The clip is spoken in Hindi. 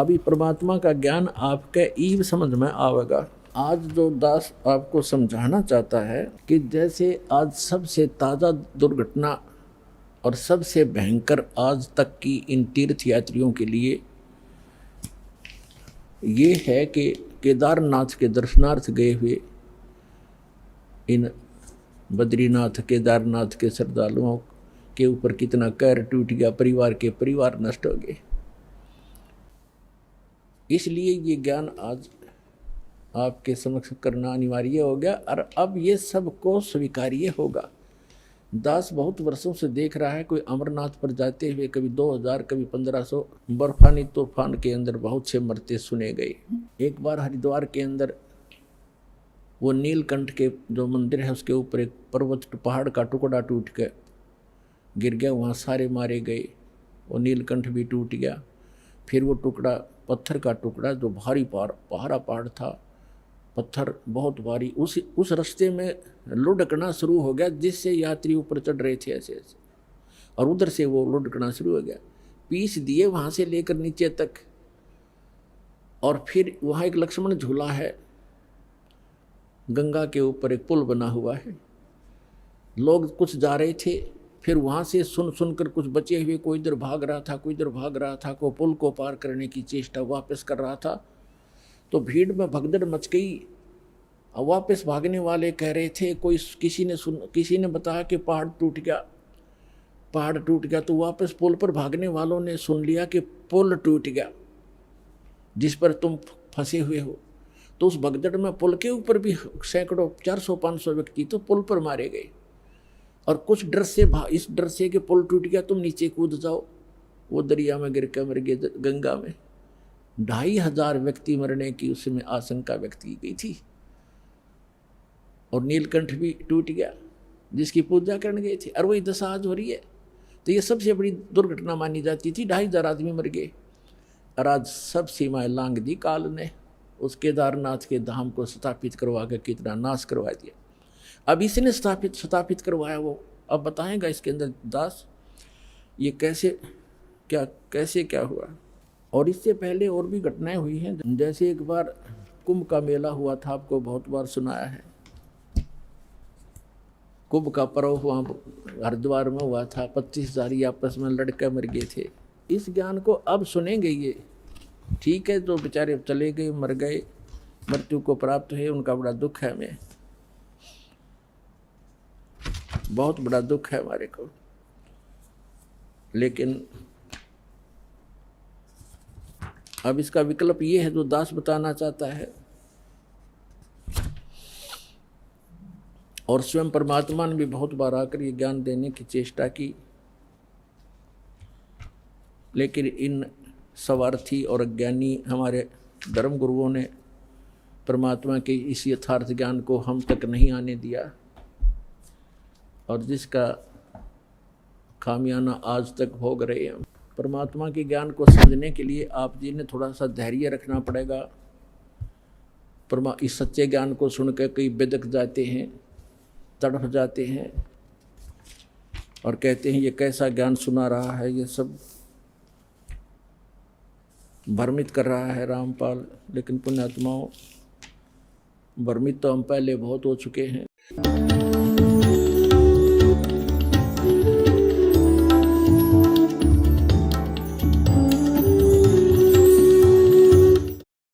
अभी परमात्मा का ज्ञान आपके ईव समझ में आवेगा। आज जो दास आपको समझाना चाहता है कि जैसे आज सबसे ताज़ा दुर्घटना और सबसे भयंकर आज तक की इन तीर्थ यात्रियों के लिए ये है कि केदारनाथ के दर्शनार्थ गए हुए इन बद्रीनाथ केदारनाथ के श्रद्धालुओं के ऊपर कितना कहर टूट गया, परिवार के परिवार नष्ट हो गए। इसलिए ये ज्ञान आज आपके समक्ष करना अनिवार्य हो गया और अब ये सबको स्वीकार्य होगा। दास बहुत वर्षों से देख रहा है, कोई अमरनाथ पर जाते हुए कभी 2000 कभी 1500 बर्फानी तूफान के अंदर बहुत से मरते सुने गए। एक बार हरिद्वार के अंदर वो नीलकंठ के जो मंदिर है उसके ऊपर एक पर्वत पहाड़ का टुकड़ा टूट के गिर गया, वहाँ सारे मारे गए, वो नीलकंठ भी टूट गया। फिर वो टुकड़ा पत्थर का टुकड़ा जो भारी पहाड़ था, पत्थर बहुत भारी, उस रास्ते में लुढ़कना शुरू हो गया जिससे यात्री ऊपर चढ़ रहे थे ऐसे ऐसे, और उधर से वो लुढ़कना शुरू हो गया, पीस दिए वहाँ से लेकर नीचे तक। और फिर वहाँ एक लक्ष्मण झूला है, गंगा के ऊपर एक पुल बना हुआ है, लोग कुछ जा रहे थे, फिर वहाँ से सुनकर कुछ बचे हुए कोई इधर भाग रहा था, कोई इधर भाग रहा था, कोई पुल को पार करने की चेष्टा वापस कर रहा था। तो भीड़ में भगदड़ मच गई। अब वापस भागने वाले कह रहे थे, किसी ने बताया कि पहाड़ टूट गया। तो वापस पुल पर भागने वालों ने सुन लिया कि पुल टूट गया जिस पर तुम फंसे हुए हो। तो उस भगदड़ में पुल के ऊपर भी सैकड़ों 400-500 व्यक्ति तो पुल पर मारे गए। और कुछ डर से इस डर से कि पुल टूट गया तुम नीचे कूद जाओ, वो दरिया में गिर कर मर गए, गंगा में। 2500 व्यक्ति मरने की उसमें आशंका व्यक्त की गई थी। और नीलकंठ भी टूट गया जिसकी पूजा करने गए थे, और वही दशा आज हो रही है। तो ये सबसे बड़ी दुर्घटना मानी जाती थी। 2500 आदमी मर गए और आज सब सीमाएं लांघ दी काल ने। उस केदारनाथ के धाम को स्थापित करवा कर कितना नाश करवा दिया। अब इसने स्थापित करवाया, वो अब बताएगा इसके अंदर दास ये कैसे क्या हुआ। और इससे पहले और भी घटनाएं हुई हैं। जैसे एक बार कुंभ का मेला हुआ था, आपको बहुत बार सुनाया है। कुंभ का पर्व हुआ हरिद्वार में हुआ था, 25,000 आपस में लड़के मर गए थे। इस ज्ञान को अब सुनेंगे ये, ठीक है, तो बेचारे चले गए, मर गए, मृत्यु को प्राप्त हुए, उनका बड़ा दुख है, हमें बहुत बड़ा दुख है हमारे को। लेकिन अब इसका विकल्प ये है जो दास बताना चाहता है। और स्वयं परमात्मा ने भी बहुत बार आकर ये ज्ञान देने की चेष्टा की, लेकिन इन स्वार्थी और अज्ञानी हमारे धर्म गुरुओं ने परमात्मा के इस यथार्थ ज्ञान को हम तक नहीं आने दिया, और जिसका खामियाना आज तक भोग रहे हैं। परमात्मा के ज्ञान को समझने के लिए आप जी ने थोड़ा सा धैर्य रखना पड़ेगा। इस सच्चे ज्ञान को सुनकर कई बिदक जाते हैं, तड़फ जाते हैं और कहते हैं ये कैसा ज्ञान सुना रहा है, ये सब भ्रमित कर रहा है रामपाल। लेकिन पुण्यात्माओं, भ्रमित तो हम पहले बहुत हो चुके हैं।